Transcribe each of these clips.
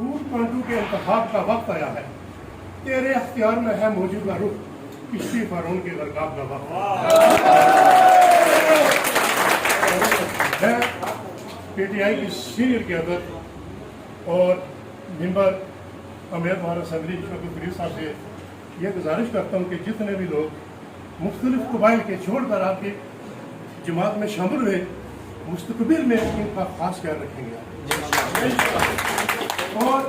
दूर कांटू के इंतखाब का वक्त आया है, तेरे अख्तियार में है मौजूदा रुख, किश्ती पर उनके गरकाब का वक्त है। PTI की सीनियर क़यादत और मेंबर उम्मीदवार असम्बली शौकत फरीद साहब से यह गुजारिश करता हूँ कि जितने भी लोग मुख्तलिफ कबाइल के छोड़कर आपकी जमात में शामिल हुए, मुस्तकबिल में इनका खास ख्याल रखेंगे। और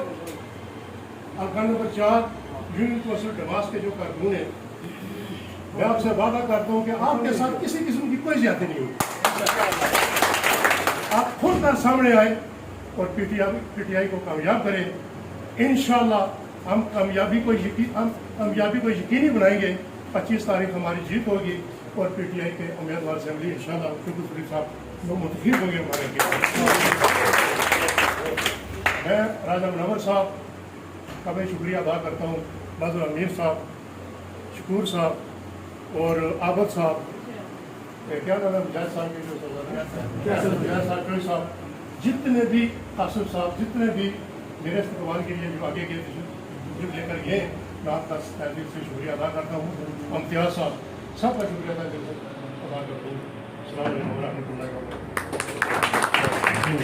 हल्का नंबर 4 यूनियन कौंसिल डमास के जो कारकुन हैं, मैं आपसे वादा करता हूँ कि आपके साथ किसी किस्म की कोई ज्यादती नहीं होगी। आप खुद कर सामने आए और PTI को कामयाब करें। इंशाअल्लाह हम कामयाबी को यकीनी बनाएंगे। 25 तारीख हमारी जीत होगी और PTI के उम्मीदवार असेंबली इंशाअल्लाह शौकत फरीद साहब लोग मुंतखब होंगे हमारे मैं राजा मुनव्वर साहब का मैं शुक्रिया अदा करता हूँ, बाजुल अमीर साहब, शकूर साहब और आबद साहब, क्या नाम है मुजाहिद साहब के मुजाहिद साहब, जितने भी कासिम साहब, जितने भी मेरे इस्तेमाल के लिए जो आगे के लेकर गए, मैं आपका दिल से शुक्रिया अदा करता हूँ। इम्तियाज साहब, सबका शुक्रिया अदा करता हूँ। अस्सलाम वालेकुम रहमतुल्लाहि व बरकातुहू।